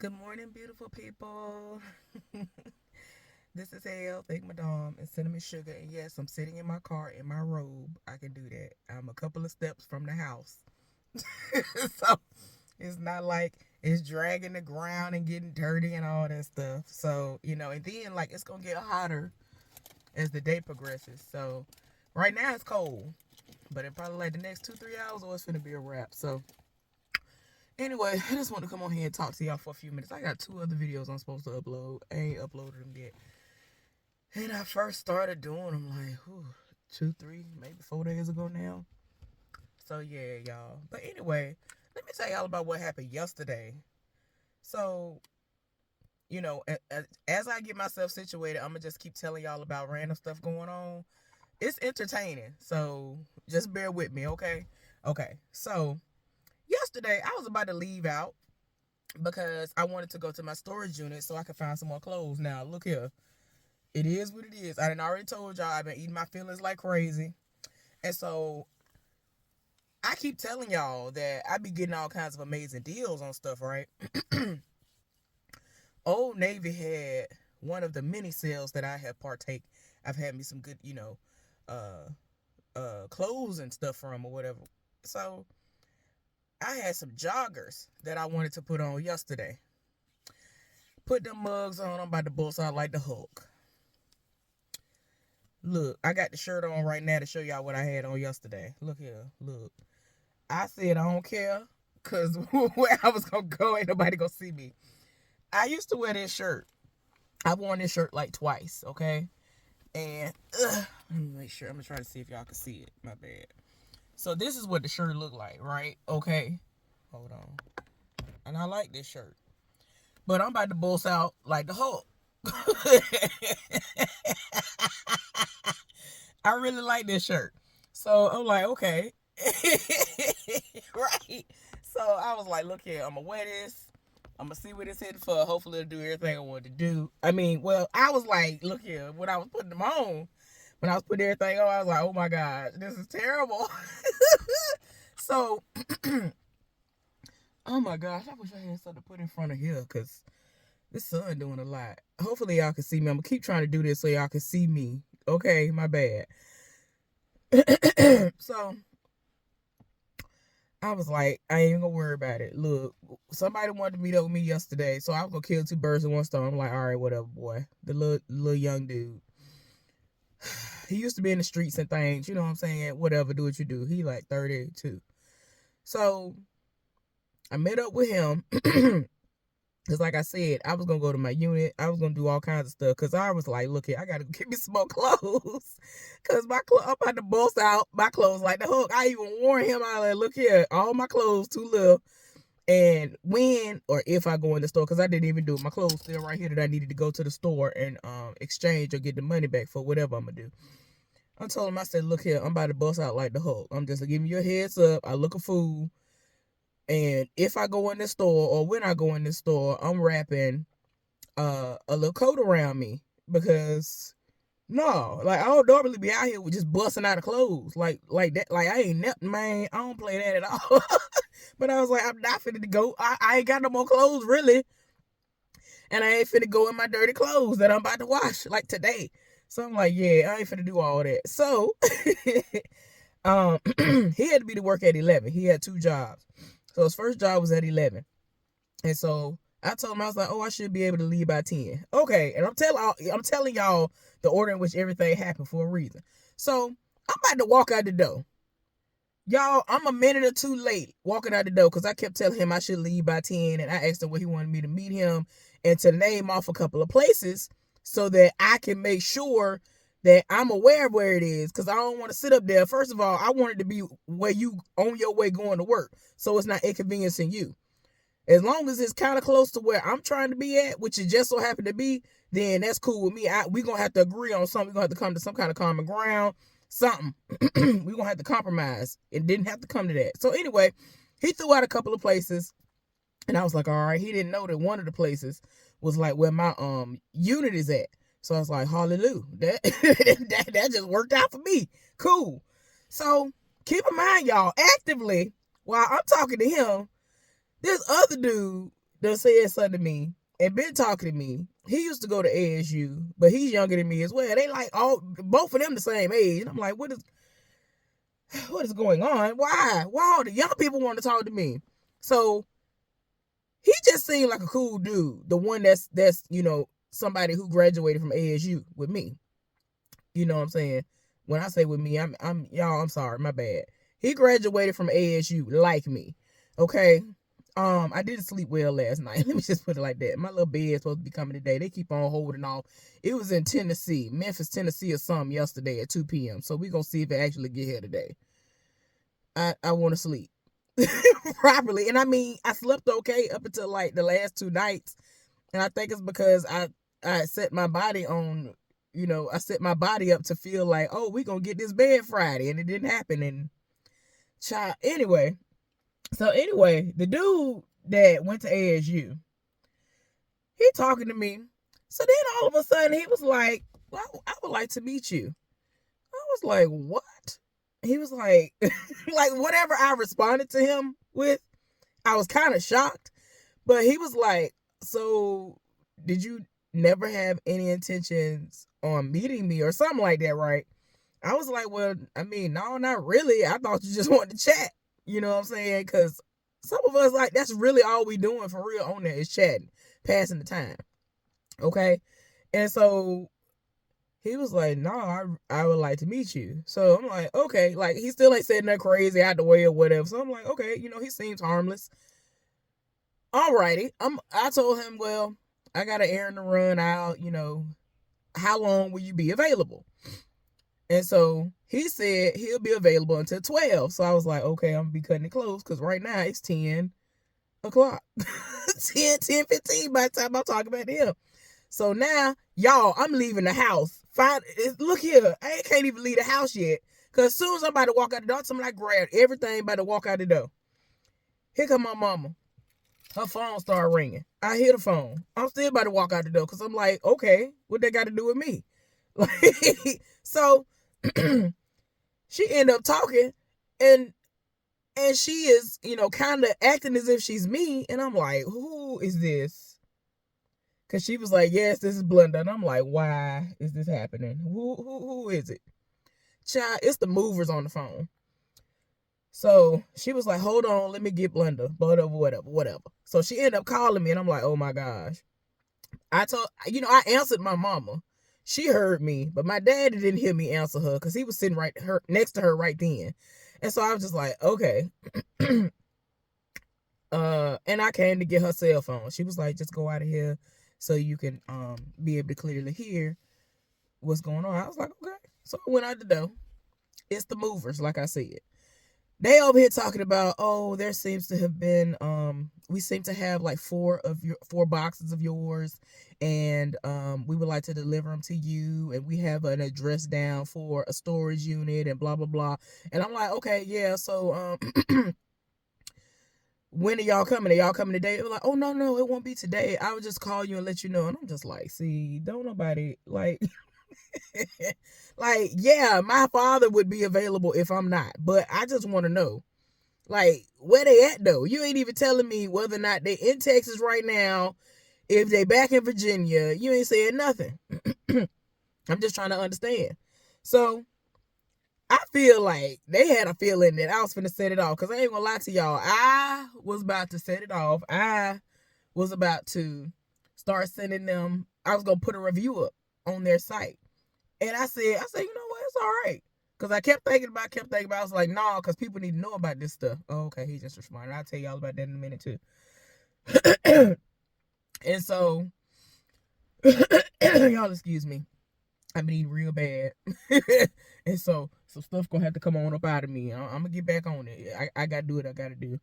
Good morning, beautiful people. This is Hale, Thank Madame, and Cinnamon Sugar. And yes, I'm sitting in my car in my robe. I can do that. I'm a couple of steps from the house. So it's not like it's dragging the ground and getting dirty and all that stuff. So, and then like it's going to get hotter as the day progresses. So right now it's cold, but it probably like the next 2-3 hours or it's going to be a wrap. So anyway, I just want to come on here and talk to y'all for a few minutes. I got 2 other videos I'm supposed to upload. I ain't uploaded them yet. And I first started doing them like, 2, 3, maybe 4 days ago now. So yeah, y'all. But anyway, let me tell y'all about what happened yesterday. So, as I get myself situated, I'm going to just keep telling y'all about random stuff going on. It's entertaining. So just bear with me, okay? Okay. So yesterday, I was about to leave out because I wanted to go to my storage unit so I could find some more clothes. Now, look here. It is what it is. I done already told y'all I've been eating my feelings like crazy. And so I keep telling y'all that I be getting all kinds of amazing deals on stuff, right? Old Navy had one of the mini sales that I have partake. I've had me some good, uh clothes and stuff from or whatever. So I had some joggers that I wanted to put on yesterday. Put them mugs on. I'm about to bust out like the Hulk. Look, I got the shirt on right now to show y'all what I had on yesterday. Look here. Look. I said I don't care because where I was going to go, ain't nobody going to see me. I used to wear this shirt. I've worn this shirt like twice, okay? And let me make sure. I'm going to try to see if y'all can see it. My bad. So this is what the shirt looked like, right? Okay. Hold on. And I like this shirt. But I'm about to bust out like the Hulk. I really like this shirt. So I'm like, okay. Right. So I was like, look here, I'm going to wear this. I'm going to see what it's hitting for. Hopefully it'll do everything I wanted to do. I mean, well, I was like, look here, when I was putting them on, when I was putting everything on, I was like, oh my God, this is terrible. So, oh my gosh, I wish I had something to put in front of here because this sun doing a lot. Hopefully y'all can see me. I'm going to keep trying to do this so y'all can see me. Okay, my bad. So I was like, I ain't even gonna worry about it. Look, somebody wanted to meet up with me yesterday, so I was gonna kill 2 birds with one stone. I'm like, all right, whatever, boy. The little young dude. He used to be in the streets and things, you know what I'm saying? Whatever, do what you do. He like 32. So I met up with him. Because like I said, I was going to go to my unit. I was going to do all kinds of stuff. Because I was like, look here, I got to get me some more clothes. Because I'm about to bust out my clothes like the Hulk. I even warned him, I like, look here, all my clothes too little. And when or if I go in the store, because I didn't even do it, my clothes still right here that I needed to go to the store and exchange or get the money back for whatever I'm going to do. I told him, I said, look here, I'm about to bust out like the Hulk. I'm just giving you a heads up. I look a fool. And if I go in the store or when I go in the store, I'm wrapping a little coat around me because no, like I don't normally be out here with just busting out of clothes like that. Like I ain't nothing, man. I don't play that at all. But I was like, I'm not finna to go. I ain't got no more clothes really, and I ain't finna go in my dirty clothes that I'm about to wash like today. So I'm like, yeah, I ain't finna do all that. So, he had to be to work at 11. He had 2 jobs. So his first job was at 11. And so I told him, I was like, oh, I should be able to leave by 10. Okay. And I'm telling y'all the order in which everything happened for a reason. So I'm about to walk out the door. Y'all, I'm a minute or 2 late walking out the door because I kept telling him I should leave by 10. And I asked him where he wanted me to meet him and to name off a couple of places so that I can make sure that I'm aware of where it is, because I don't want to sit up there. First of all, I want it to be where you on your way going to work, so it's not inconveniencing you. As long as it's kind of close to where I'm trying to be at, which it just so happened to be, then that's cool with me. We're going to have to agree on something. We're going to have to come to some kind of common ground, something. We're going to have to compromise. It didn't have to come to that. So anyway, he threw out a couple of places, and I was like, all right. He didn't know that one of the places was like where my unit is at. So I was like, hallelujah. That just worked out for me. Cool. So keep in mind, y'all, actively, while I'm talking to him, this other dude done said something to me and been talking to me. He used to go to ASU, but he's younger than me as well. They like both of them the same age. And I'm like, what is going on? Why all the young people want to talk to me? So he just seemed like a cool dude. The one that's somebody who graduated from ASU with me. You know what I'm saying? When I say with me, I'm sorry, my bad. He graduated from ASU like me. Okay. I didn't sleep well last night. Let me just put it like that. My little bed's supposed to be coming today. They keep on holding off. It was in Tennessee, Memphis, Tennessee or something yesterday at 2 p.m. So we're going to see if it actually get here today. I want to sleep properly. And I mean, I slept okay up until like the last 2 nights. And I think it's because I set my body on, I set my body up to feel like, oh, we're going to get this bed Friday. And it didn't happen. And anyway, the dude that went to ASU, he talking to me. So then all of a sudden he was like, well, I would like to meet you. I was like, what? He was like, like whatever I responded to him with, I was kind of shocked. But he was like, so did you never have any intentions on meeting me or something like that, right? I was like, well, I mean, no, not really. I thought you just wanted to chat. You know what I'm saying? Because some of us, like, that's really all we doing for real on there is chatting, passing the time. Okay? And so he was like, no, I would like to meet you. So I'm like, okay. Like, he still ain't said nothing crazy out the way or whatever. So I'm like, okay, he seems harmless. Alrighty. I told him, well, I got an errand to run out, how long will you be available? And so he said he'll be available until 12. So I was like, okay, I'm going to be cutting it close because right now it's 10 o'clock. 10:15 by the time I'm talking about him. So now, y'all, I'm leaving the house. Look here. I can't even leave the house yet. Because as soon as I'm about to walk out the door, somebody grabbed everything about to walk out the door. Here come my mama. Her phone started ringing. I hear the phone. I'm still about to walk out the door because I'm like, okay, what they got to do with me? So she ended up talking and she is, kind of acting as if she's me. And I'm like, who is this? Because she was like, yes, this is Blenda. And I'm like, why is this happening? Who is it? Child, it's the movers on the phone. So she was like, hold on, let me get Blenda. Whatever. So she ended up calling me and I'm like, oh my gosh. I answered my mama. She heard me, but my daddy didn't hear me answer her because he was sitting next to her right then. And so I was just like, okay. And I came to get her cell phone. She was like, just go out of here so you can be able to clearly hear what's going on. I was like, okay. So I went out the door. It's the movers, like I said. They over here talking about, oh, there seems to have been, we seem to have like 4 boxes of yours, and we would like to deliver them to you, and we have an address down for a storage unit, and blah, blah, blah. And I'm like, okay, yeah, so, when are y'all coming? Are y'all coming today? They were like, oh, no, it won't be today. I would just call you and let you know. And I'm just like, see, don't nobody, like... Like, yeah, my father would be available if I'm not, but I just want to know, like, where they at though? You ain't even telling me whether or not they in Texas right now, if they back in Virginia. You ain't saying nothing. I'm just trying to understand. So I feel like they had a feeling that I was finna set it off, because I ain't gonna lie to y'all, I was about to set it off. I was about to start sending them, I was gonna put a review up on their site. And I said, you know what, it's all right. Because I kept thinking about it. I was like, no, because people need to know about this stuff. Oh, okay, he just responded. I'll tell y'all about that in a minute, too. And so, y'all excuse me. I've been eating real bad. And so, some stuff going to have to come on up out of me. I'm going to get back on it. I got to do what I got to do.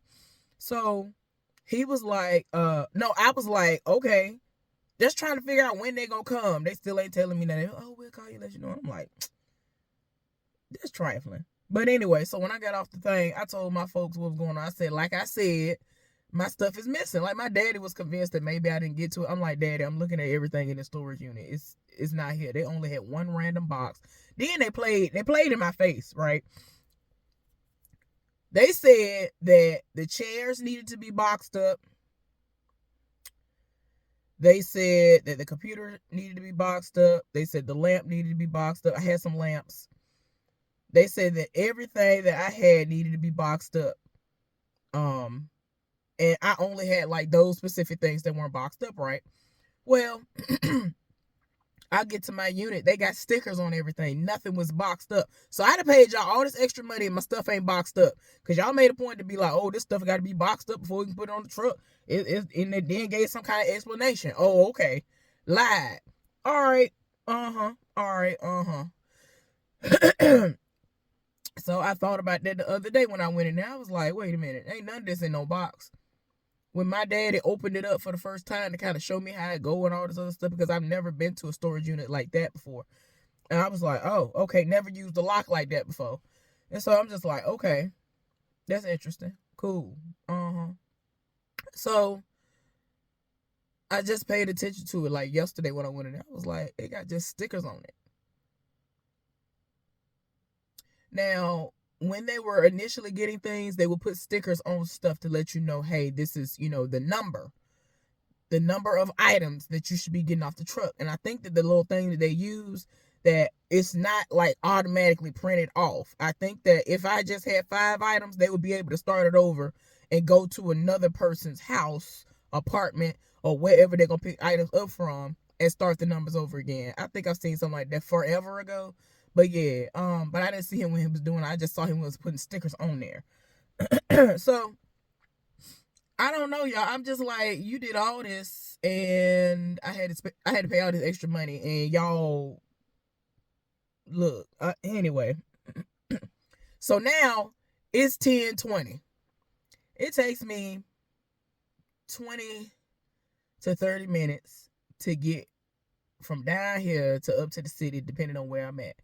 So, he was like, no, I was like, okay. Just trying to figure out when they gonna come. They still ain't telling me nothing. Oh, we'll call you, let you know. I'm like, that's trifling. But anyway, so when I got off the thing, I told my folks what was going on. I said, like I said, my stuff is missing. Like, my daddy was convinced that maybe I didn't get to it. I'm like, Daddy, I'm looking at everything in the storage unit. It's not here. They only had one random box. Then they played in my face, right? They said that the chairs needed to be boxed up. They said that the computer needed to be boxed up. They said the lamp needed to be boxed up. I had some lamps. They said that everything that I had needed to be boxed up. And I only had like those specific things that weren't boxed up, right? Well, I get to my unit. They got stickers on everything. Nothing was boxed up. So I'd have paid y'all all this extra money and my stuff ain't boxed up. Because y'all made a point to be like, oh, this stuff got to be boxed up before we can put it on the truck. And they then gave some kind of explanation. Oh, okay. Lied. All right. Uh-huh. All right. Uh-huh. So I thought about that the other day when I went in there. I was like, wait a minute. Ain't none of this in no box. When my daddy opened it up for the first time to kind of show me how it go and all this other stuff, because I've never been to a storage unit like that before. And I was like, oh, okay, never used a lock like that before. And so I'm just like, okay, that's interesting. Cool. So I just paid attention to it like yesterday when I went in there. I was like, it got just stickers on it. Now, when they were initially getting things, they would put stickers on stuff to let you know, hey, this is, the number of items that you should be getting off the truck. And I think that the little thing that they use, that it's not like automatically printed off. I think that if I just had 5 items, they would be able to start it over and go to another person's house, apartment, or wherever they're going to pick items up from and start the numbers over again. I think I've seen something like that forever ago. But yeah, but I didn't see him when he was doing it. I just saw him was putting stickers on there. So I don't know, y'all. I'm just like, you did all this, and I had to pay all this extra money, and y'all look. Anyway, so now it's 10:20. It takes me 20 to 30 minutes to get from down here to up to the city, depending on where I'm at.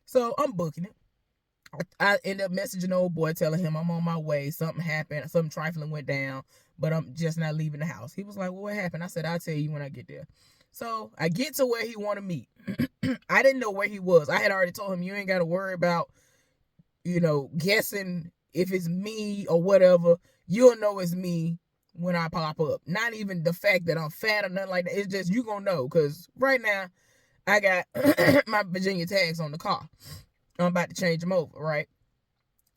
So I'm booking it. I end up messaging the old boy, telling him I'm on my way. Something happened. Something trifling went down, but I'm just not leaving the house. He was like, well, what happened? I said, I'll tell you when I get there. So I get to where he want to meet. I didn't know where he was. I had already told him, you ain't got to worry about, guessing if it's me or whatever. You'll know it's me when I pop up. Not even the fact that I'm fat or nothing like that. It's just, you gonna know. Because right now, I got my Virginia tags on the car. I'm about to change them over, right?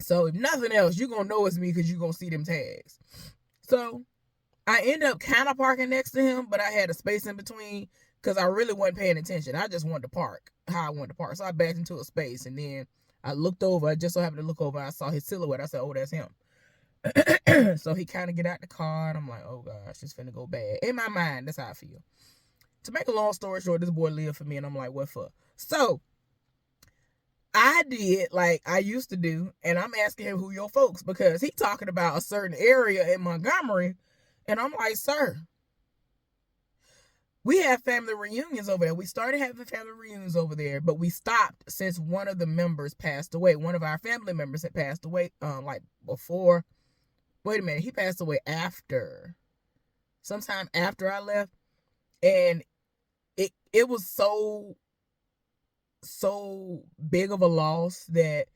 So if nothing else, you're gonna know it's me because you're gonna see them tags. So I end up kind of parking next to him, but I had a space in between because I really wasn't paying attention. I just wanted to park how I wanted to park. So I backed into a space, and then I looked over. I just so happened to look over. I saw his silhouette. I said, oh, that's him. So he kind of get out the car, and I'm like, oh gosh, it's finna go bad. In my mind, that's how I feel. To make a long story short, this boy lived for me, and I'm like, what for? So I did like I used to do, and I'm asking him who your folks, because he talking about a certain area in Montgomery, and I'm like, sir, we have family reunions over there. We started having family reunions over there, but we stopped since one of the members passed away. One of our family members had passed away, like before. Wait a minute, he passed away sometime after I left, and it was so big of a loss that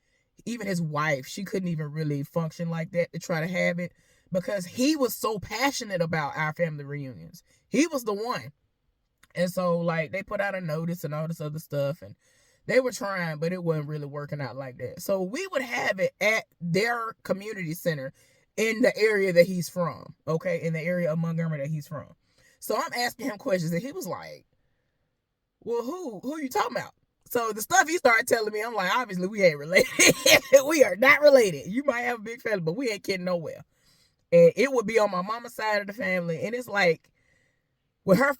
even his wife, she couldn't even really function like that to try to have it, because he was so passionate about our family reunions. He was the one. And so like they put out a notice and all this other stuff, and they were trying, but it wasn't really working out like that. So we would have it at their community center in the area that he's from, okay? In the area of Montgomery that he's from. So I'm asking him questions, and he was like, well, who you talking about? So the stuff he started telling me, I'm like, obviously we ain't related. We are not related. You might have a big family, but we ain't kidding nowhere. And it would be on my mama's side of the family. And it's like, with her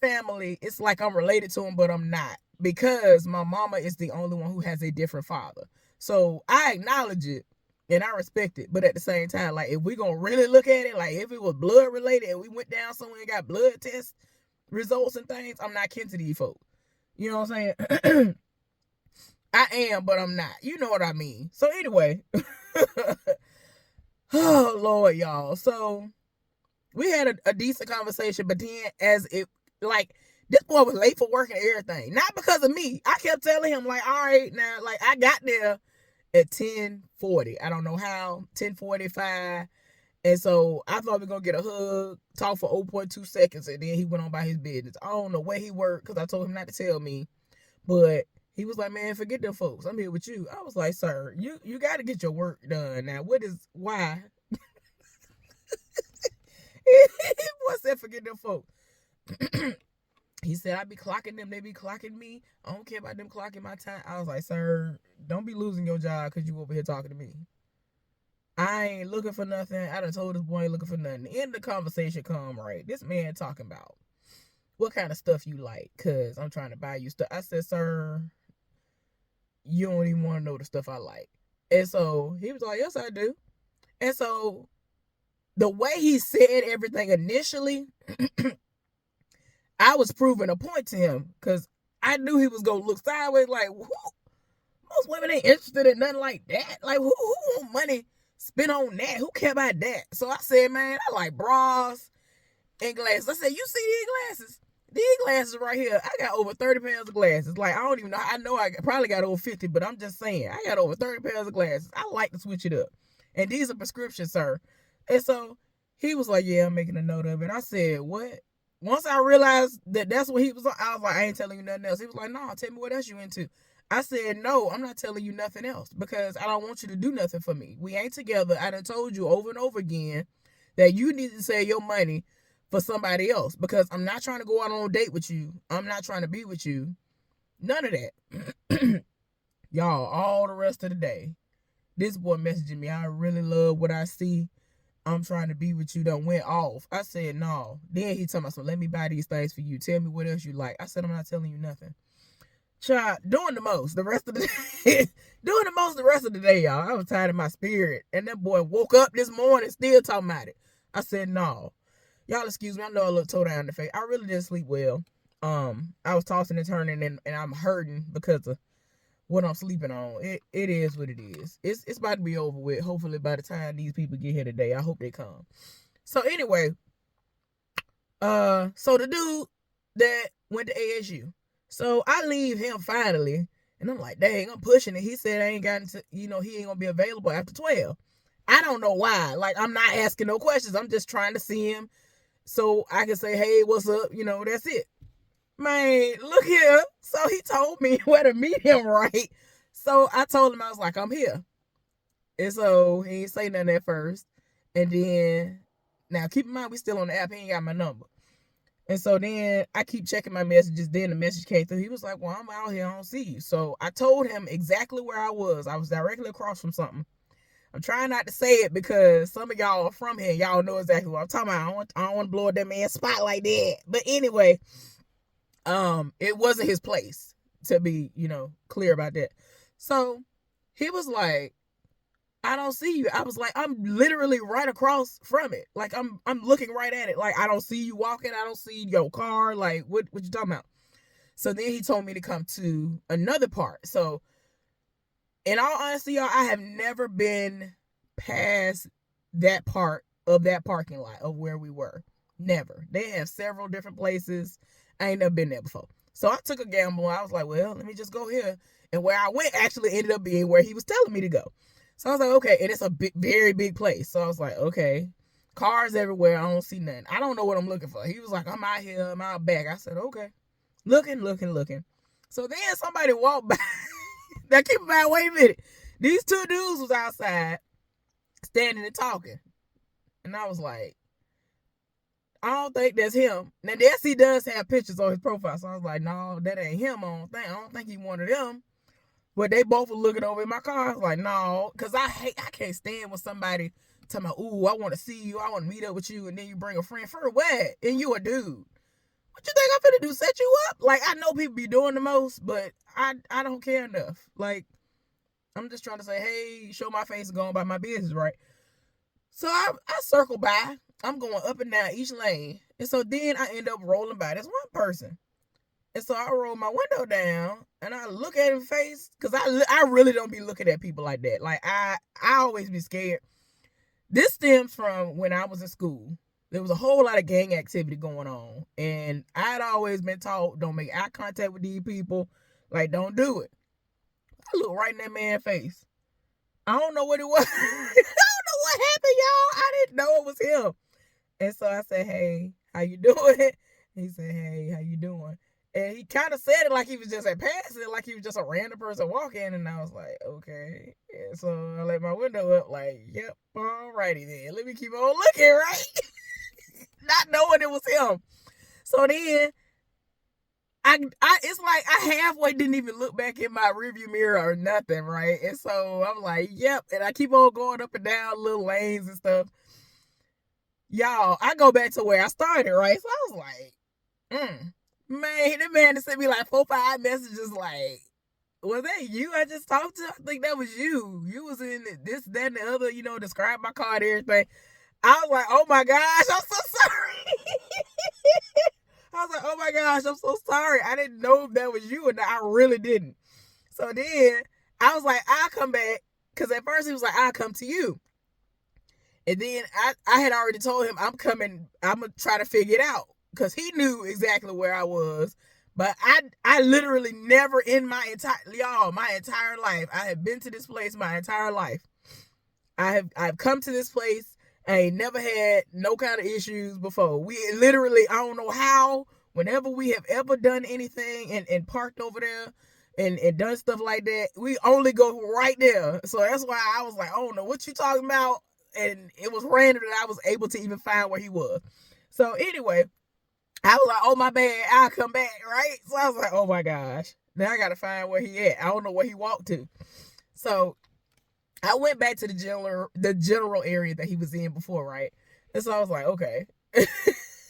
family, it's like I'm related to him, but I'm not. Because my mama is the only one who has a different father. So I acknowledge it and I respect it. But at the same time, like, if we gonna really look at it, like if it was blood related and we went down somewhere and got blood test results and things, I'm not kin to these folks. You know what I'm saying? I am, but I'm not. You know what I mean. So anyway. Oh, Lord, y'all. So we had a decent conversation, but then as it, like, this boy was late for work and everything. Not because of me. I kept telling him, like, all right, now, like, I got there at 10:40. I don't know how, 10:45. And so I thought we were going to get a hug, talk for 0.2 seconds, and then he went on by his business. I don't know where he worked because I told him not to tell me. But he was like, man, forget them folks. I'm here with you. I was like, sir, you got to get your work done. Now, why? Boy said, forget them folks. He said, I be clocking them. They be clocking me. I don't care about them clocking my time. I was like, sir, don't be losing your job because you over here talking to me. I ain't looking for nothing. I done told this boy I ain't looking for nothing. The end of the conversation come, right? This man talking about what kind of stuff you like, because I'm trying to buy you stuff. I said, sir, you don't even want to know the stuff I like. And so he was like, yes, I do. And so the way he said everything initially, I was proving a point to him because I knew he was going to look sideways like, most women ain't interested in nothing like that. Like, who want money spent on that? Who care about that? So I said, man, I like bras and glasses. I said, you see these glasses? These glasses right here, I got over 30 pairs of glasses. Like, I don't even know. I know I probably got over 50, but I'm just saying, I got over 30 pairs of glasses. I like to switch it up. And these are prescriptions, sir. And so he was like, yeah, I'm making a note of it. I said, what? Once I realized that that's what he was on, I was like, I ain't telling you nothing else. He was like, no, tell me what else you into. I said, no, I'm not telling you nothing else because I don't want you to do nothing for me. We ain't together. I done told you over and over again that you need to save your money for somebody else because I'm not trying to go out on a date with you. I'm not trying to be with you. None of that. Y'all, all the rest of the day, this boy messaging me, I really love what I see. I'm trying to be with you. Done went off. I said, no. Then he told me, so let me buy these things for you. Tell me what else you like. I said, I'm not telling you nothing. Child, doing the most the rest of the day. Doing the most the rest of the day, y'all. I was tired of my spirit. And that boy woke up this morning still talking about it. I said, no. Y'all excuse me. I know I look toe down in the face. I really didn't sleep well. I was tossing and turning and I'm hurting because of what I'm sleeping on. It is what it is. It's about to be over with. Hopefully by the time these people get here today, I hope they come. So anyway, so the dude that went to ASU. So I leave him finally, and I'm like, dang, I'm pushing it. He said I ain't gotten to, he ain't gonna be available after 12. I don't know why. Like, I'm not asking no questions. I'm just trying to see him so I can say, hey, what's up? That's it. Man, look here. So he told me where to meet him, right? So I told him, I was like, I'm here. And so he ain't say nothing at first. And then, now keep in mind, we still on the app. He ain't got my number. And so then I keep checking my messages. Then the message came through. He was like, well, I'm out here. I don't see you. So I told him exactly where I was. I was directly across from something. I'm trying not to say it because some of y'all are from here. Y'all know exactly what I'm talking about. I don't want to blow up that man's spot like that. But anyway, it wasn't his place, to be, clear about that. So he was like, I don't see you. I was like, I'm literally right across from it. Like, I'm looking right at it. Like, I don't see you walking. I don't see your car. Like, what you talking about? So then he told me to come to another part. So in all honesty, y'all, I have never been past that part of that parking lot of where we were. Never. They have several different places. I ain't never been there before. So I took a gamble. I was like, well, let me just go here. And where I went actually ended up being where he was telling me to go. So I was like, okay. And it's a very big place. So I was like, okay. Cars everywhere. I don't see nothing. I don't know what I'm looking for. He was like, I'm out here. I'm out back. I said, okay. Looking. So then somebody walked by. Now keep in mind, wait a minute. These two dudes was outside standing and talking. And I was like, I don't think that's him. Now, yes, he does have pictures on his profile. So I was like, no, that ain't him. I don't think he one of them. But they both were looking over in my car. I was like, no. Because I can't stand when somebody tell me, ooh, I want to see you. I want to meet up with you. And then you bring a friend for what? And you a dude. What you think I'm finna do? Set you up? Like, I know people be doing the most, but I don't care enough. Like, I'm just trying to say, hey, show my face and go about my business, right? So I circle by. I'm going up and down each lane. And so then I end up rolling by this one person. And so I roll my window down and I look at his face. Because I really don't be looking at people like that. Like, I always be scared. This stems from when I was in school. There was a whole lot of gang activity going on. And I'd always been taught, don't make eye contact with these people. Like, don't do it. I look right in that man's face. I don't know what it was. I don't know what happened, y'all? I didn't know it was him. And so I said, hey, how you doing? He said, hey, how you doing? And he kind of said it like he was just at passing, like he was just a random person walking. And I was like, okay. And so I let my window up, like, yep, alrighty then. Let me keep on looking, right? Not knowing it was him. So then I it's like I halfway didn't even look back in my rearview mirror or nothing, right? And so I'm like, yep. And I keep on going up and down little lanes and stuff. Y'all, I go back to where I started, right? So I was like, man, the man sent me like 4-5 messages like, was that you I just talked to? I think that was you. You was in this, that, and the other, describe my car and everything. I was like, oh my gosh, I'm so sorry. I was like, oh my gosh, I'm so sorry. I didn't know if that was you, and I really didn't. So then I was like, I'll come back. Because at first he was like, I'll come to you. And then I had already told him I'm coming. I'm going to try to figure it out. Because he knew exactly where I was. But I literally never in my entire life, I have been to this place my entire life. I've come to this place. I ain't never had no kind of issues before. We literally, I don't know how, whenever we have ever done anything and parked over there and done stuff like that, we only go right there. So that's why I was like, I don't know what you talking about. And it was random that I was able to even find where he was. So anyway, I was like, oh my bad, I'll come back, right? So I was like, oh my gosh, now I gotta find where he at. I don't know where he walked to. So I went back to the general area that he was in before, right? And so I was like, okay.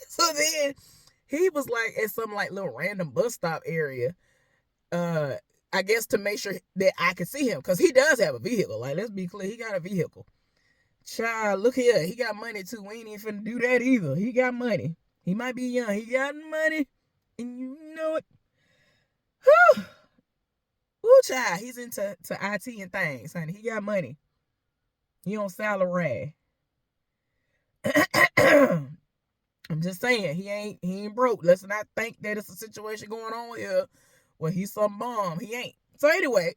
So then he was like at some like little random bus stop area. I guess to make sure that I could see him, because he does have a vehicle. Like, let's be clear, he got a vehicle. Child, look here, he got money too. We ain't even finna do that either. He got money. He might be young. He got money, and you know it. Whew. Ooh, child, he's into IT and things, honey. He got money. He on salary. I'm just saying, he ain't broke. Let's not think that it's a situation going on here where he's some bum. He ain't. So anyway,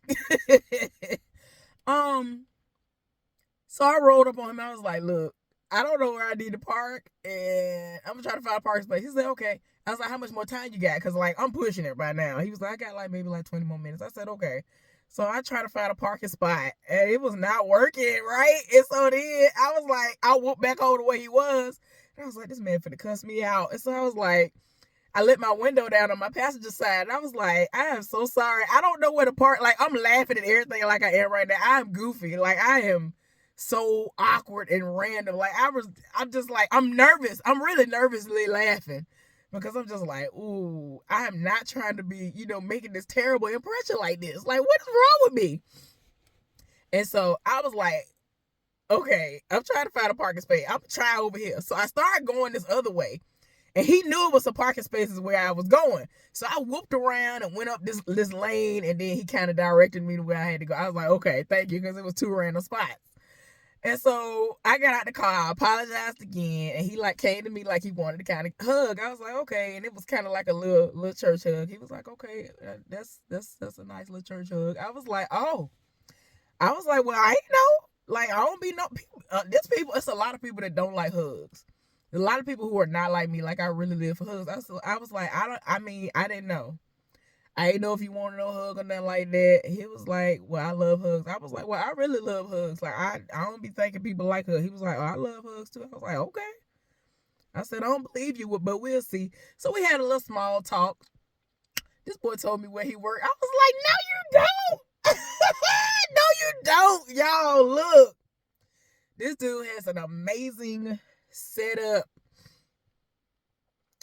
so I rolled up on him. I was like, look, I don't know where I need to park, and I'm trying to find a parking space. He said, okay. I was like, how much more time you got? Because, like, I'm pushing it right now. He was like, I got, like, maybe, like, 20 more minutes. I said, okay. So I tried to find a parking spot, and it was not working, right? And so then I was like, I went back over to where he was, and I was like, this man finna cuss me out. And so I was like, I let my window down on my passenger side, and I was like, I am so sorry. I don't know where to park. Like, I'm laughing at everything like I am right now. I'm goofy. Like, I am so awkward and random. Like, I'm just like, I'm nervous. I'm really nervously laughing. Because I'm just like, ooh, I am not trying to be, making this terrible impression like this. Like, what is wrong with me? And so I was like, okay, I'm trying to find a parking space. I'm going to try over here. So I started going this other way. And he knew it was some parking spaces where I was going. So I whooped around and went up this lane. And then he kind of directed me to where I had to go. I was like, okay, thank you. Because it was 2 random spots. And so I got out the car, I apologized again, and he like came to me like he wanted to kind of hug. I was like, okay, and it was kind of like a little church hug. He was like, okay, that's a nice little church hug. I was like, oh, well, I ain't know, like I don't be no people. It's a lot of people that don't like hugs. There's a lot of people who are not like me. Like I really live for hugs. I was like, I didn't know. I didn't know if you wanted no hug or nothing like that. He was like, well, I love hugs. I was like, well, I really love hugs. Like, I don't be thinking people like hugs. He was like, oh, I love hugs too. I was like, okay. I said, I don't believe you, but we'll see. So we had a little small talk. This boy told me where he worked. I was like, no, you don't. No, you don't. Y'all, look. This dude has an amazing setup.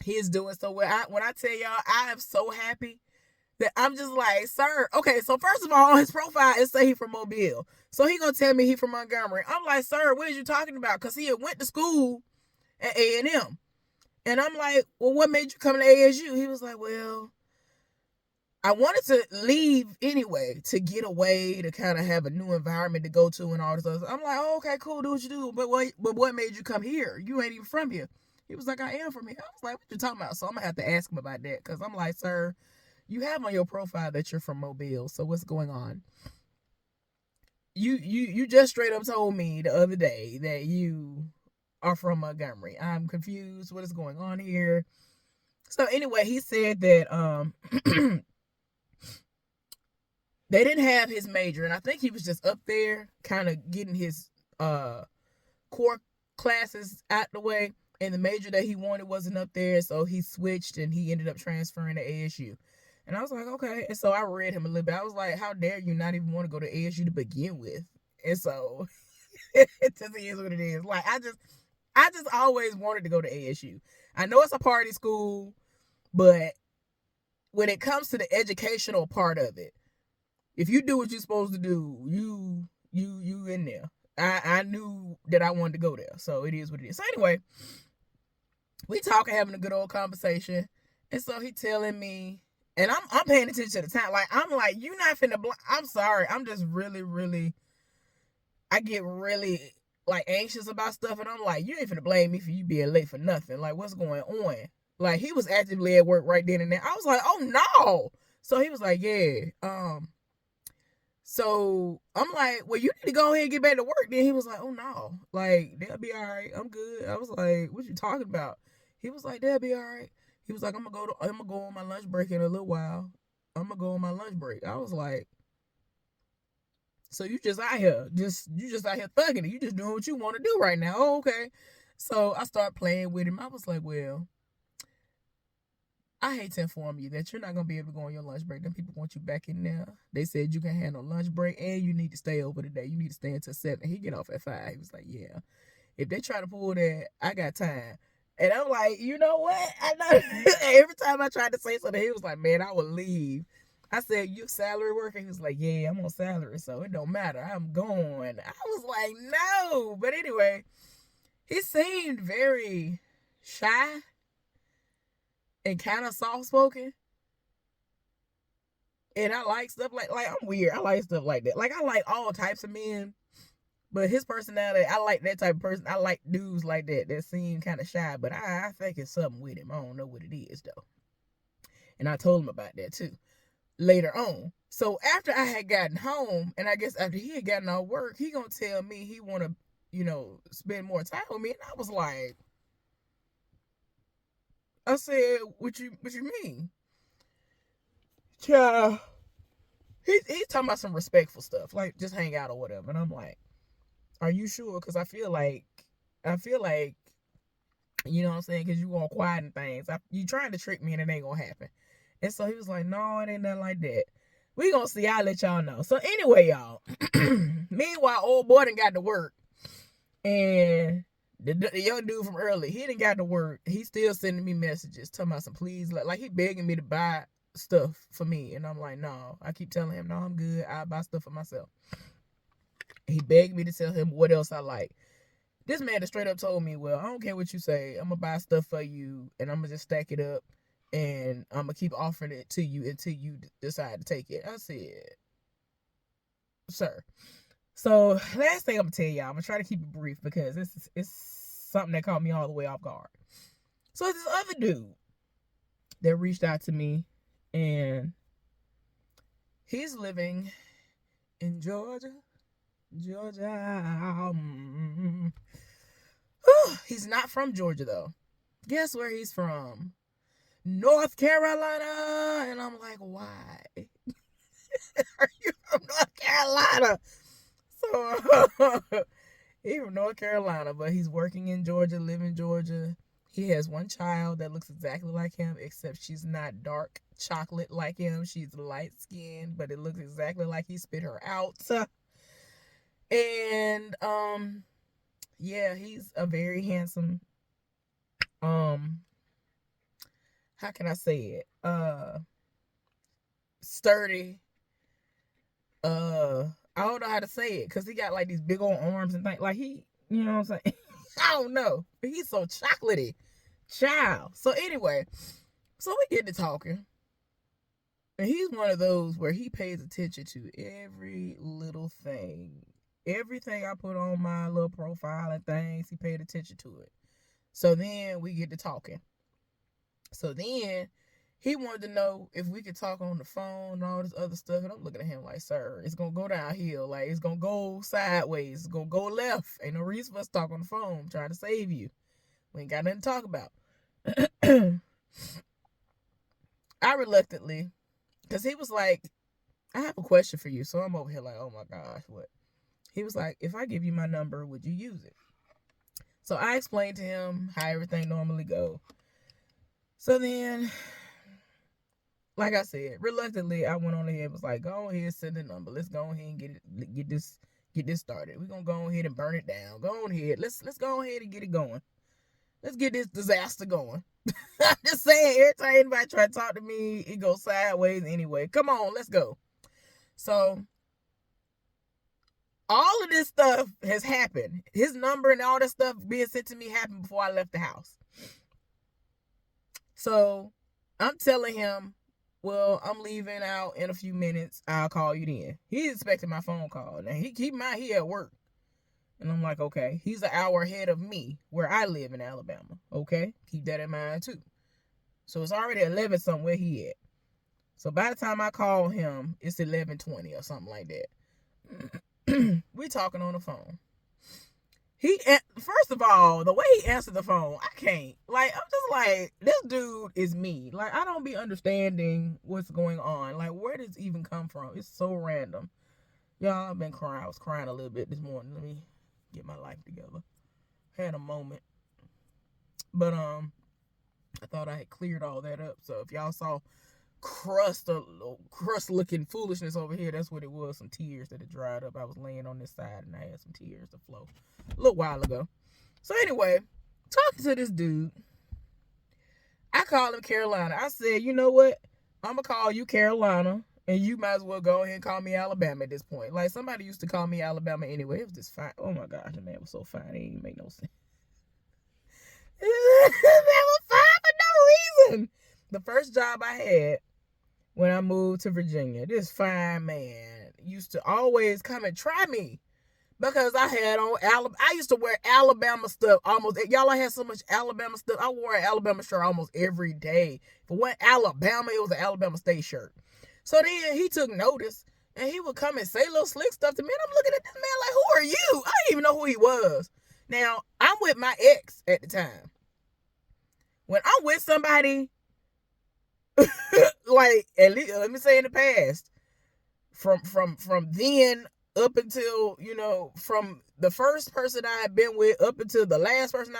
He is doing so well. When I tell y'all, I am so happy. That I'm just like, sir, okay, so first of all, on his profile, it say he from Mobile. So he gonna tell me he from Montgomery. I'm like, sir, what is you talking about? Because he had went to school at A&M. And I'm like, well, what made you come to ASU? He was like, well, I wanted to leave anyway, to get away, to kind of have a new environment to go to and all this other stuff. I'm like, oh, okay, cool, do what you do. But what made you come here? You ain't even from here. He was like, I am from here. I was like, what you talking about? So I'm gonna have to ask him about that, because I'm like, sir, you have on your profile that you're from Mobile, so what's going on? you just straight up told me the other day that you are from Montgomery. I'm confused. What is going on here? So anyway, he said that they didn't have his major, and I think he was just up there kind of getting his core classes out the way, and the major that he wanted wasn't up there, so he switched and he ended up transferring to ASU. And I was like, okay. And so I read him a little bit. I was like, how dare you not even want to go to ASU to begin with? And so it just is what it is. Like I just always wanted to go to ASU. I know it's a party school, but when it comes to the educational part of it, if you do what you're supposed to do, you in there. I knew that I wanted to go there, so it is what it is. So anyway, we talking, having a good old conversation, and so he telling me, and I'm paying attention to the time. Like I'm like, you not finna. I'm sorry. I'm just really. I get really like anxious about stuff, and I'm like, you ain't finna blame me for you being late for nothing. Like what's going on? Like he was actively at work right then and there. I was like, oh no. So he was like, yeah. So I'm like, well, you need to go ahead and get back to work. Then he was like, oh no, like they'll be all right. I'm good. I was like, what you talking about? He was like, they'll be all right. He was like, I'm gonna go on my lunch break in a little while. I'm gonna go on my lunch break. I was like, so you just out here, you just out here thugging it. You just doing what you want to do right now. Oh, okay. So I started playing with him. I was like, well, I hate to inform you that you're not going to be able to go on your lunch break. Them people want you back in there. They said you can handle lunch break and you need to stay over today. You need to stay until 7. He get off at 5. He was like, yeah. If they try to pull that, I got time. And I'm like, you know what? I know. Every time I tried to say something, he was like, man, I will leave. I said, you salary worker? He was like, yeah, I'm on salary, so it don't matter. I'm going. I was like, no. But anyway, he seemed very shy and kind of soft spoken. And I like stuff like I'm weird. I like stuff like that. Like I like all types of men, but his personality, I like that type of person. I like dudes like that seem kind of shy, but I think it's something with him. I don't know what it is though. And I told him about that too later on. So after I had gotten home, and I guess after he had gotten off work, he gonna tell me he wanna, spend more time with me. And I was like, I said, what you mean? Child, he's talking about some respectful stuff, like just hang out or whatever. And I'm like, are you sure? Because I feel like, you know what I'm saying? Because you all quiet and things. You trying to trick me and it ain't gonna happen. And so he was like, no, it ain't nothing like that. We gonna see. I'll let y'all know. So anyway, y'all. Meanwhile, old boy done got to work. And the young dude from early, he done got to work. He's still sending me messages talking about some please. Like he begging me to buy stuff for me. And I'm like, no. I keep telling him, no, I'm good. I'll buy stuff for myself. He begged me to tell him what else I like. This man just straight up told me, well, I don't care what you say. I'm going to buy stuff for you, and I'm going to just stack it up, and I'm going to keep offering it to you until you decide to take it. I said, sir. So last thing I'm going to tell y'all, I'm going to try to keep it brief because it's something that caught me all the way off guard. So this other dude that reached out to me, and he's living in Georgia. He's not from Georgia though. Guess where he's from? North Carolina. And I'm like, why? Are you from North Carolina? So he's from North Carolina, but he's working in Georgia, living in Georgia. He has one child that looks exactly like him, except she's not dark chocolate like him. She's light skinned, but it looks exactly like he spit her out. And yeah, he's a very handsome, how can I say it? Sturdy. I don't know how to say it because he got like these big old arms and things. Like he, you know what I'm saying? I don't know. But he's so chocolatey. Child. So anyway, so we get to talking. And he's one of those where he pays attention to every little thing. Everything I put on my little profile and things, he paid attention to it. So then we get to talking. So then he wanted to know if we could talk on the phone and all this other stuff. And I'm looking at him like, sir, it's going to go downhill. Like, it's going to go sideways. It's going to go left. Ain't no reason for us to talk on the phone. I'm trying to save you. We ain't got nothing to talk about. I reluctantly, because he was like, I have a question for you. So I'm over here like, oh my gosh, what? He was like, if I give you my number, would you use it? So I explained to him how everything normally go. So then, like I said, reluctantly, I went on ahead and was like, go ahead, send the number. Let's go ahead and get this started. We're gonna go ahead and burn it down. Go on ahead. Let's go ahead and get it going. Let's get this disaster going. I'm just saying, every time anybody try to talk to me, it goes sideways anyway. Come on, let's go. So all of this stuff has happened. His number and all that stuff being sent to me happened before I left the house. So I'm telling him, well, I'm leaving out in a few minutes. I'll call you then. He's expecting my phone call. Now, keep in mind, he at work. And I'm like, okay. He's an hour ahead of me where I live in Alabama. Okay? Keep that in mind, too. So it's already 11 somewhere he at. So by the time I call him, it's 11:20 or something like that. We talking on the phone. First of all, the way he answered the phone, I can't. Like, I'm just like, this dude is me. Like, I don't be understanding what's going on. Like, where does it even come from? It's so random. Y'all, I've been crying. I was crying a little bit this morning. Let me get my life together. Had a moment. But, I thought I had cleared all that up. So if y'all saw crust looking foolishness over here, that's what it was. Some tears that had dried up. I was laying on this side and I had some tears to flow a little while ago. So anyway, talking to this dude, I called him Carolina. I said, you know what? I'm gonna call you Carolina, and you might as well go ahead and call me Alabama at this point. Like, somebody used to call me Alabama anyway. It was just fine. Oh my gosh, the man was so fine. It didn't even make no sense. The man was fine for no reason. The first job I had when I moved to Virginia, this fine man used to always come and try me because I had on I used to wear Alabama stuff almost. Y'all, I had so much Alabama stuff. I wore an Alabama shirt almost every day. If it wasn't Alabama, it was an Alabama State shirt. So then he took notice and he would come and say little slick stuff to me. And I'm looking at this man like, who are you? I didn't even know who he was. Now, I'm with my ex at the time. When I'm with somebody, like, at least, let me say in the past, from then up until, from the first person I had been with up until the last person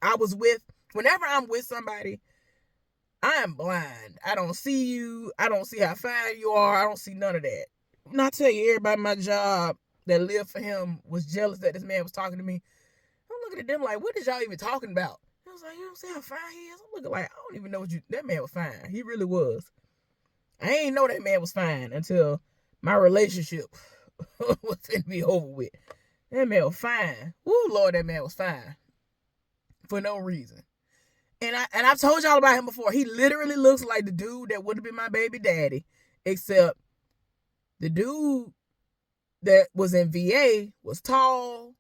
I was with, whenever I'm with somebody, I am blind. I don't see you. I don't see how fine you are. I don't see none of that. And I tell you, everybody at my job that lived for him was jealous that this man was talking to me. I'm looking at them like, what is y'all even talking about? I was like, you don't see how fine he is? I'm looking like, I don't even know that man was fine. He really was. I ain't know that man was fine until my relationship was going to be over with. That man was fine. Woo, Lord, that man was fine. For no reason. And I've told y'all about him before. He literally looks like the dude that would have been my baby daddy. Except the dude that was in VA was tall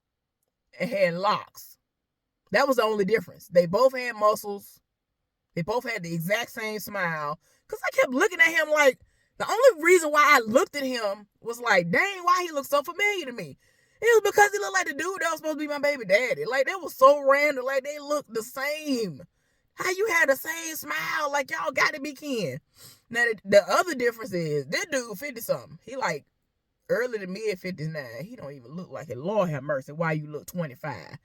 and had locks. That was the only difference. They both had muscles. They both had the exact same smile. Because I kept looking at him like, the only reason why I looked at him was like, dang, why he looked so familiar to me? It was because he looked like the dude that was supposed to be my baby daddy. Like, that was so random. Like, they looked the same. How you had the same smile? Like, y'all got to be kin. Now, the other difference is, this dude 50-something. He like early to mid 59. He don't even look like it. Lord have mercy. Why you look 25?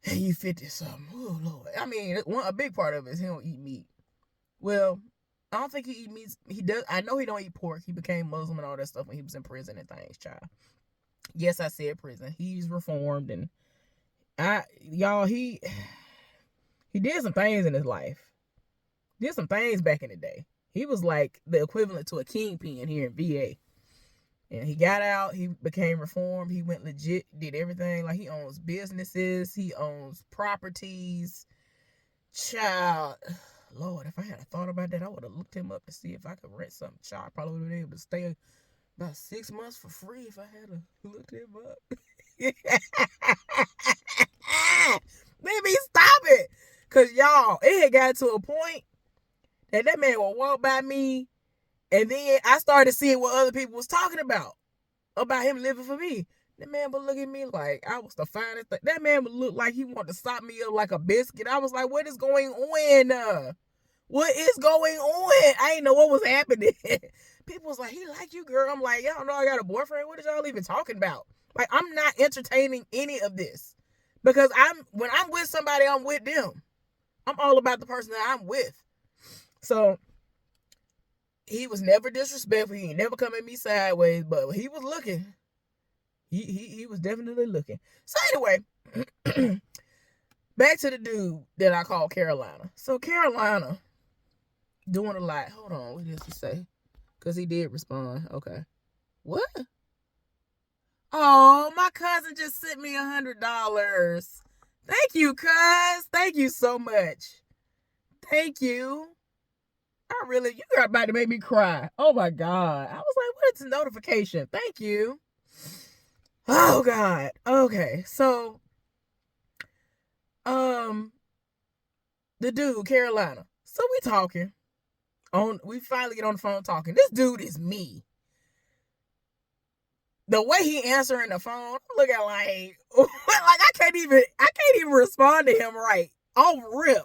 And you 50-something. Oh, Lord. I mean, a big part of it is he don't eat meat. Well, I don't think he eat meat. He does. I know he don't eat pork. He became Muslim and all that stuff when he was in prison and things, child. Yes, I said prison. He's reformed, and he did some things in his life. Did some things back in the day. He was like the equivalent to a kingpin here in VA. And he got out. He became reformed. He went legit, did everything. Like, he owns businesses. He owns properties. Child, Lord, if I had thought about that, I would have looked him up to see if I could rent something. Child, I probably would have been able to stay about 6 months for free if I had looked him up. Maybe stop it. Because, y'all, it had got to a point And that man would walk by me, and then I started seeing what other people was talking about him living for me. That man would look at me like I was the finest thing. That man would look like he wanted to stop me up like a biscuit. I was like, what is going on? What is going on? I didn't know what was happening. People was like, he like you, girl. I'm like, y'all know I got a boyfriend. What is y'all even talking about? Like, I'm not entertaining any of this. Because when I'm with somebody, I'm with them. I'm all about the person that I'm with. So he was never disrespectful. He never come at me sideways, but he was looking. He was definitely looking. So anyway, back to the dude that I call Carolina. So Carolina doing a lot. Hold on, what did he say? Because he did respond. Okay. What? Oh, my cousin just sent me $100. Thank you, cuz. Thank you so much. Thank you. You're about to make me cry. Oh my God. I was like, what is the notification? Thank you. Oh God. Okay. So, the dude, Carolina. So we talking. We finally get on the phone talking. This dude is me. The way he answering the phone, I'm looking like I can't even respond to him right. Off rip.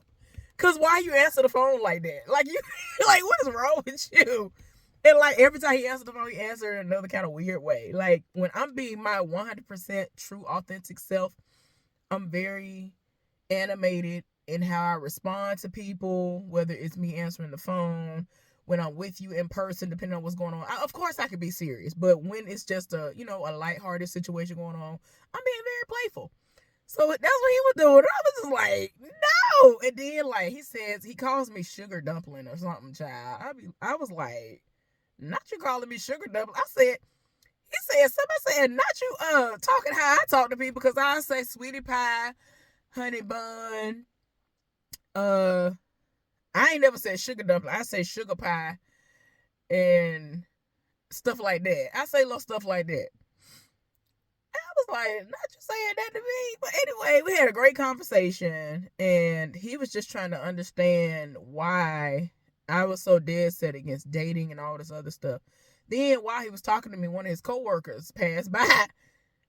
Cause why you answer the phone like that? Like you like what is wrong with you? And like every time he answered the phone, he answered in another kind of weird way. Like when I'm being my 100% true authentic self, I'm very animated in how I respond to people, whether it's me answering the phone, when I'm with you in person, depending on what's going on. Of course I could be serious, but when it's just a lighthearted situation going on, I'm being very playful. So that's what he was doing. I was just like, no. And then like he calls me sugar dumpling or something, child. I was like, not you calling me sugar dumpling. He said somebody said, not you talking how I talk to people, because I say sweetie pie, honey bun. I ain't never said sugar dumpling. I say sugar pie and stuff like that. I say little stuff like that. I was like, not you saying that to me. But anyway, we had a great conversation, and he was just trying to understand why I was so dead set against dating and all this other stuff. Then while he was talking to me, one of his coworkers passed by.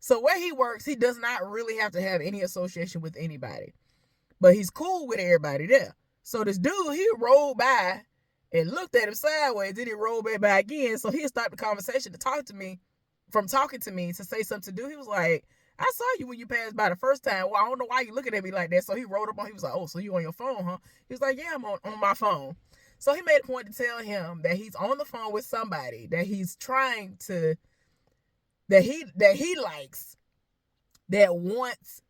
So where he works, he does not really have to have any association with anybody, but he's cool with everybody there. So this dude, he rolled by and looked at him sideways. Then he rolled back by again. So he stopped the conversation to talk to me, from talking to me, to say something to do. He was like, I saw you when you passed by the first time. Well, I don't know why you looking at me like that. So he rolled up on, he was like, oh, so you on your phone, huh? He was like, yeah, I'm on my phone. So he made a point to tell him that he's on the phone with somebody that he's trying to, that he likes, that wants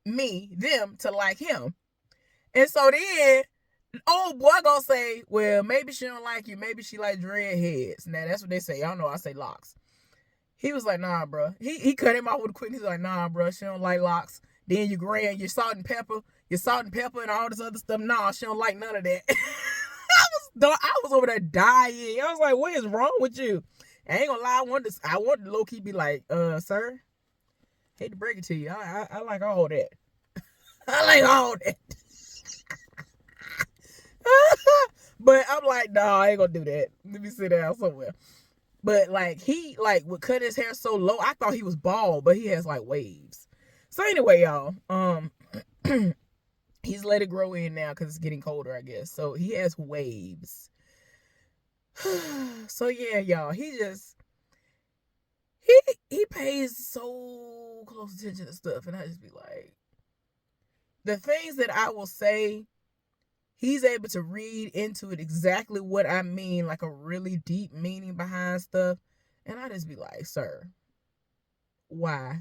them to like him. And so then old boy gonna say, well, maybe she don't like you, maybe she like dreadheads. Now that's what they say. Y'all know I say locks. He was like, nah, bro. He cut him off with a quick. He's like, nah, bro, she don't like locks. Then you gray, your salt and pepper, and all this other stuff. Nah, she don't like none of that. I was over there dying. I was like, what is wrong with you? I ain't gonna lie, I wanted to low key be like, sir, hate to break it to you, I like all that. I like all that. But I'm like, nah, I ain't gonna do that. Let me sit down somewhere. But like he would cut his hair so low, I thought he was bald, but he has like waves. So anyway, y'all, he's let it grow in now because it's getting colder, I guess. So he has waves. So yeah, y'all, he pays so close attention to stuff, and I just be like, the things that I will say, he's able to read into it exactly what I mean, like a really deep meaning behind stuff. And I just be like, sir, why?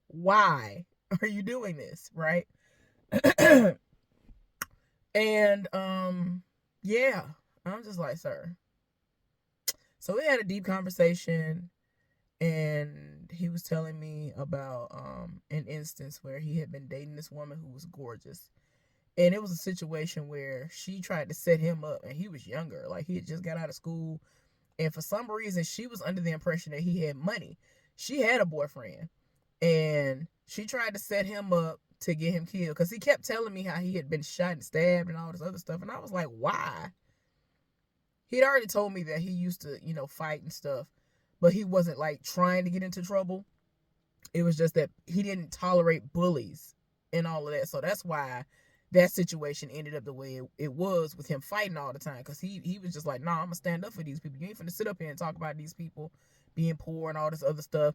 Why are you doing this? Right? And yeah, I'm just like, sir. So we had a deep conversation, and he was telling me about an instance where he had been dating this woman who was gorgeous. And it was a situation where she tried to set him up, and he was younger. Like, he had just got out of school. And for some reason, she was under the impression that he had money. She had a boyfriend. And she tried to set him up to get him killed. Because he kept telling me how he had been shot and stabbed and all this other stuff. And I was like, why? He'd already told me that he used to, fight and stuff. But he wasn't like trying to get into trouble. It was just that he didn't tolerate bullies and all of that. So that's why that situation ended up the way it was with him fighting all the time. Because he was just like, nah, I'm going to stand up for these people. You ain't finna sit up here and talk about these people being poor and all this other stuff.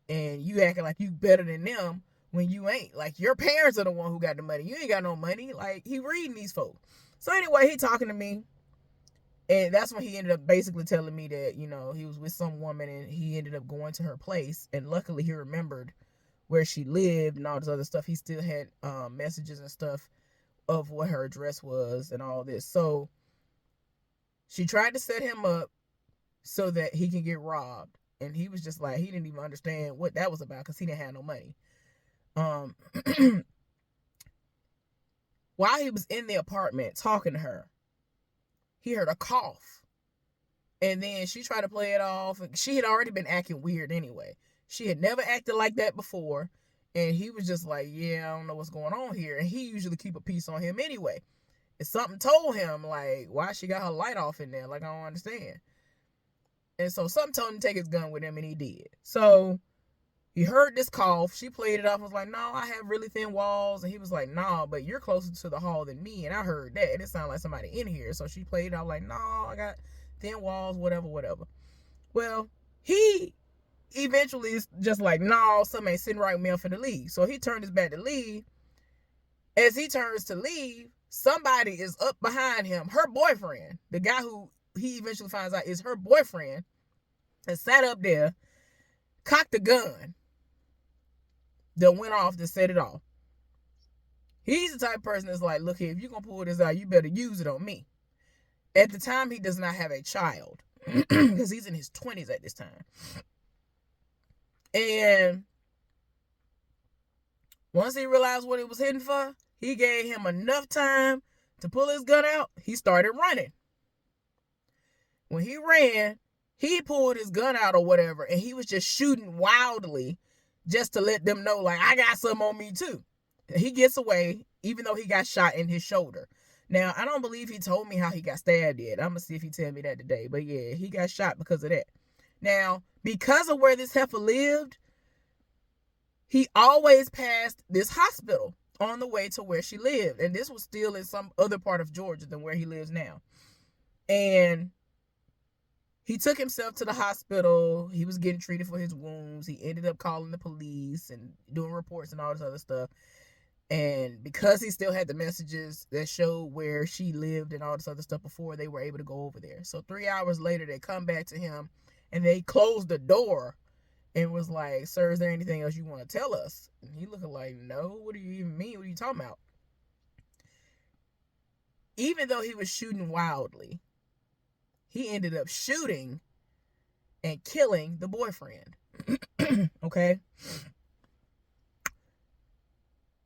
And you acting like you better than them when you ain't. Like, your parents are the one who got the money. You ain't got no money. Like, he reading these folks. So anyway, he talking to me. And that's when he ended up basically telling me that, he was with some woman and he ended up going to her place. And luckily he remembered where she lived and all this other stuff. He still had messages and stuff of what her address was and all this. So she tried to set him up so that he can get robbed. And he was just like, he didn't even understand what that was about because he didn't have no money. While he was in the apartment talking to her, he heard a cough. And then she tried to play it off. She had already been acting weird anyway. She had never acted like that before. And he was just like, yeah, I don't know what's going on here. And he usually keep a piece on him anyway. And something told him, like, why she got her light off in there? Like, I don't understand. And so something told him to take his gun with him, and he did. So he heard this cough. She played it off. Was like, no, I have really thin walls. And he was like, no, but you're closer to the hall than me. And I heard that. And it sounded like somebody in here. So she played it out like, no, I got thin walls, whatever. Well, he eventually is just like, no, something ain't sitting right with me. I'm finna leave. So he turned his back to leave. As he turns to leave, somebody is up behind him. Her boyfriend, the guy who he eventually finds out is her boyfriend, and sat up there, cocked a gun that went off to set it off. He's the type of person that's like, look here, if you're going to pull this out, you better use it on me. At the time, he does not have a child because he's in his 20s at this time. And once he realized what it was hitting for, he gave him enough time to pull his gun out. He started running. When he ran, he pulled his gun out or whatever, and he was just shooting wildly just to let them know, like, I got something on me too. He gets away, even though he got shot in his shoulder. Now, I don't believe he told me how he got stabbed yet. I'm going to see if he tell me that today. But yeah, he got shot because of that. Now, because of where this heifer lived, he always passed this hospital on the way to where she lived. And this was still in some other part of Georgia than where he lives now. And he took himself to the hospital. He was getting treated for his wounds. He ended up calling the police and doing reports and all this other stuff. And because he still had the messages that showed where she lived and all this other stuff before, they were able to go over there. So 3 hours later, they come back to him and they closed the door and was like, sir, is there anything else you want to tell us? And he looking like, no, what do you even mean? What are you talking about? Even though he was shooting wildly, he ended up shooting and killing the boyfriend. Okay?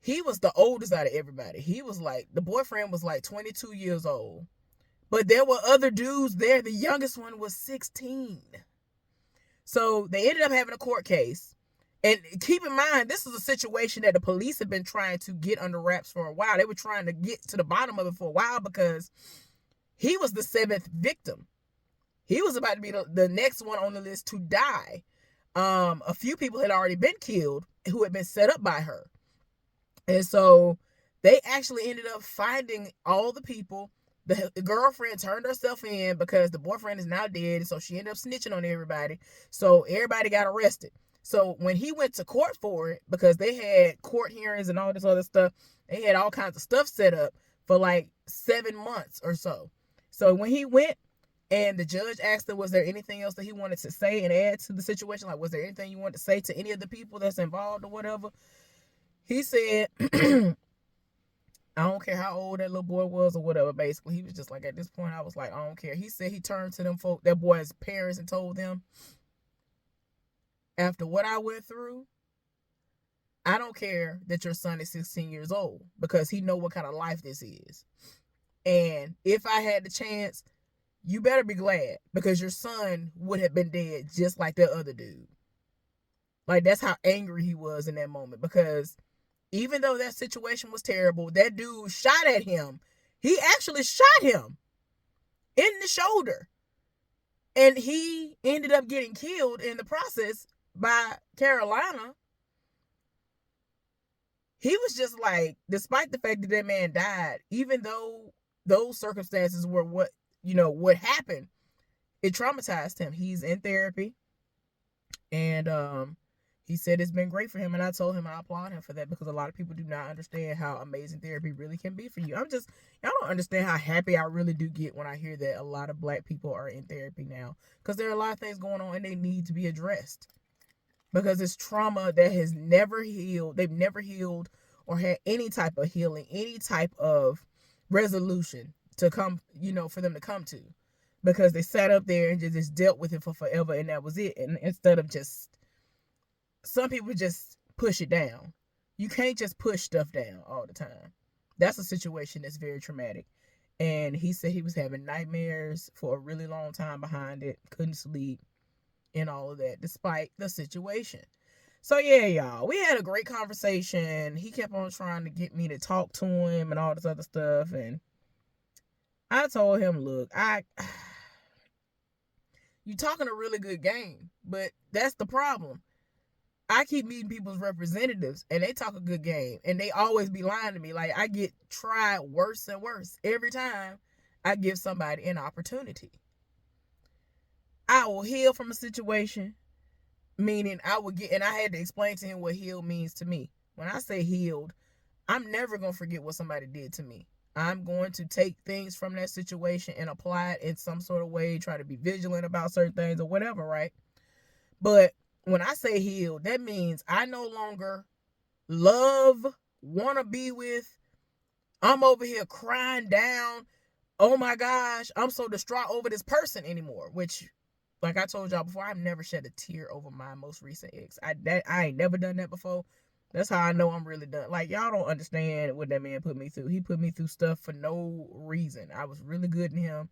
He was the oldest out of everybody. He was like, the boyfriend was like 22 years old. But there were other dudes there. The youngest one was 16. So they ended up having a court case. And keep in mind, this is a situation that the police have been trying to get under wraps for a while. They were trying to get to the bottom of it for a while because he was the 7th victim. He was about to be the next one on the list to die. A few people had already been killed who had been set up by her. And so they actually ended up finding all the people. The girlfriend turned herself in because the boyfriend is now dead. And so she ended up snitching on everybody. So everybody got arrested. So when he went to court for it, because they had court hearings and all this other stuff, they had all kinds of stuff set up for like 7 months or so. So when he went and the judge asked him, was there anything else that he wanted to say and add to the situation? Like, was there anything you wanted to say to any of the people that's involved or whatever? He said, I don't care how old that little boy was or whatever, basically. He was just like, at this point, I was like, I don't care. He said he turned to them folk, that boy's parents, and told them, after what I went through, I don't care that your son is 16 years old because he know what kind of life this is. And if I had the chance, you better be glad because your son would have been dead just like that other dude. Like, that's how angry he was in that moment because even though that situation was terrible, that dude shot at him. He actually shot him in the shoulder. And he ended up getting killed in the process by Carolina. He was just like, despite the fact that that man died, even though those circumstances were what happened, it traumatized him. He's in therapy. And he said it's been great for him. And I told him I applaud him for that, because a lot of people do not understand how amazing therapy really can be for you. Y'all don't understand how happy I really do get when I hear that a lot of Black people are in therapy now. Because there are a lot of things going on and they need to be addressed. Because it's trauma that has never healed. They've never healed or had any type of healing, any type of resolution to come, for them to come to. Because they sat up there and just dealt with it for forever, and that was it. And instead of some people just push it down. You can't just push stuff down all the time. That's a situation that's very traumatic. And he said he was having nightmares for a really long time behind it, couldn't sleep, and all of that, despite the situation. So yeah, y'all, we had a great conversation. He kept on trying to get me to talk to him and all this other stuff. And I told him, look, you talking a really good game, but that's the problem. I keep meeting people's representatives and they talk a good game and they always be lying to me. Like, I get tried worse and worse every time I give somebody an opportunity. I will heal from a situation, meaning and I had to explain to him what healed means to me. When I say healed, I'm never going to forget what somebody did to me. I'm going to take things from that situation and apply it in some sort of way, try to be vigilant about certain things or whatever, right? But when I say healed, that means I no longer love, want to be with, I'm over here crying down, oh my gosh, I'm so distraught over this person anymore, which, like I told y'all before, I've never shed a tear over my most recent ex. I ain't never done that before. That's how I know I'm really done. Like, y'all don't understand what that man put me through. He put me through stuff for no reason. I was really good in him,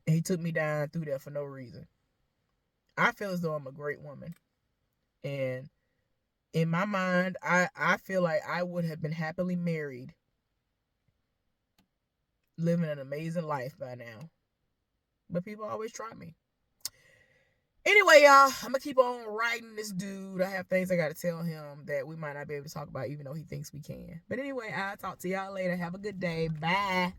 and he took me down through that for no reason. I feel as though I'm a great woman. And in my mind, I feel like I would have been happily married, living an amazing life by now. But people always try me. Anyway, y'all, I'm going to keep on writing this dude. I have things I got to tell him that we might not be able to talk about, even though he thinks we can. But anyway, I'll talk to y'all later. Have a good day. Bye.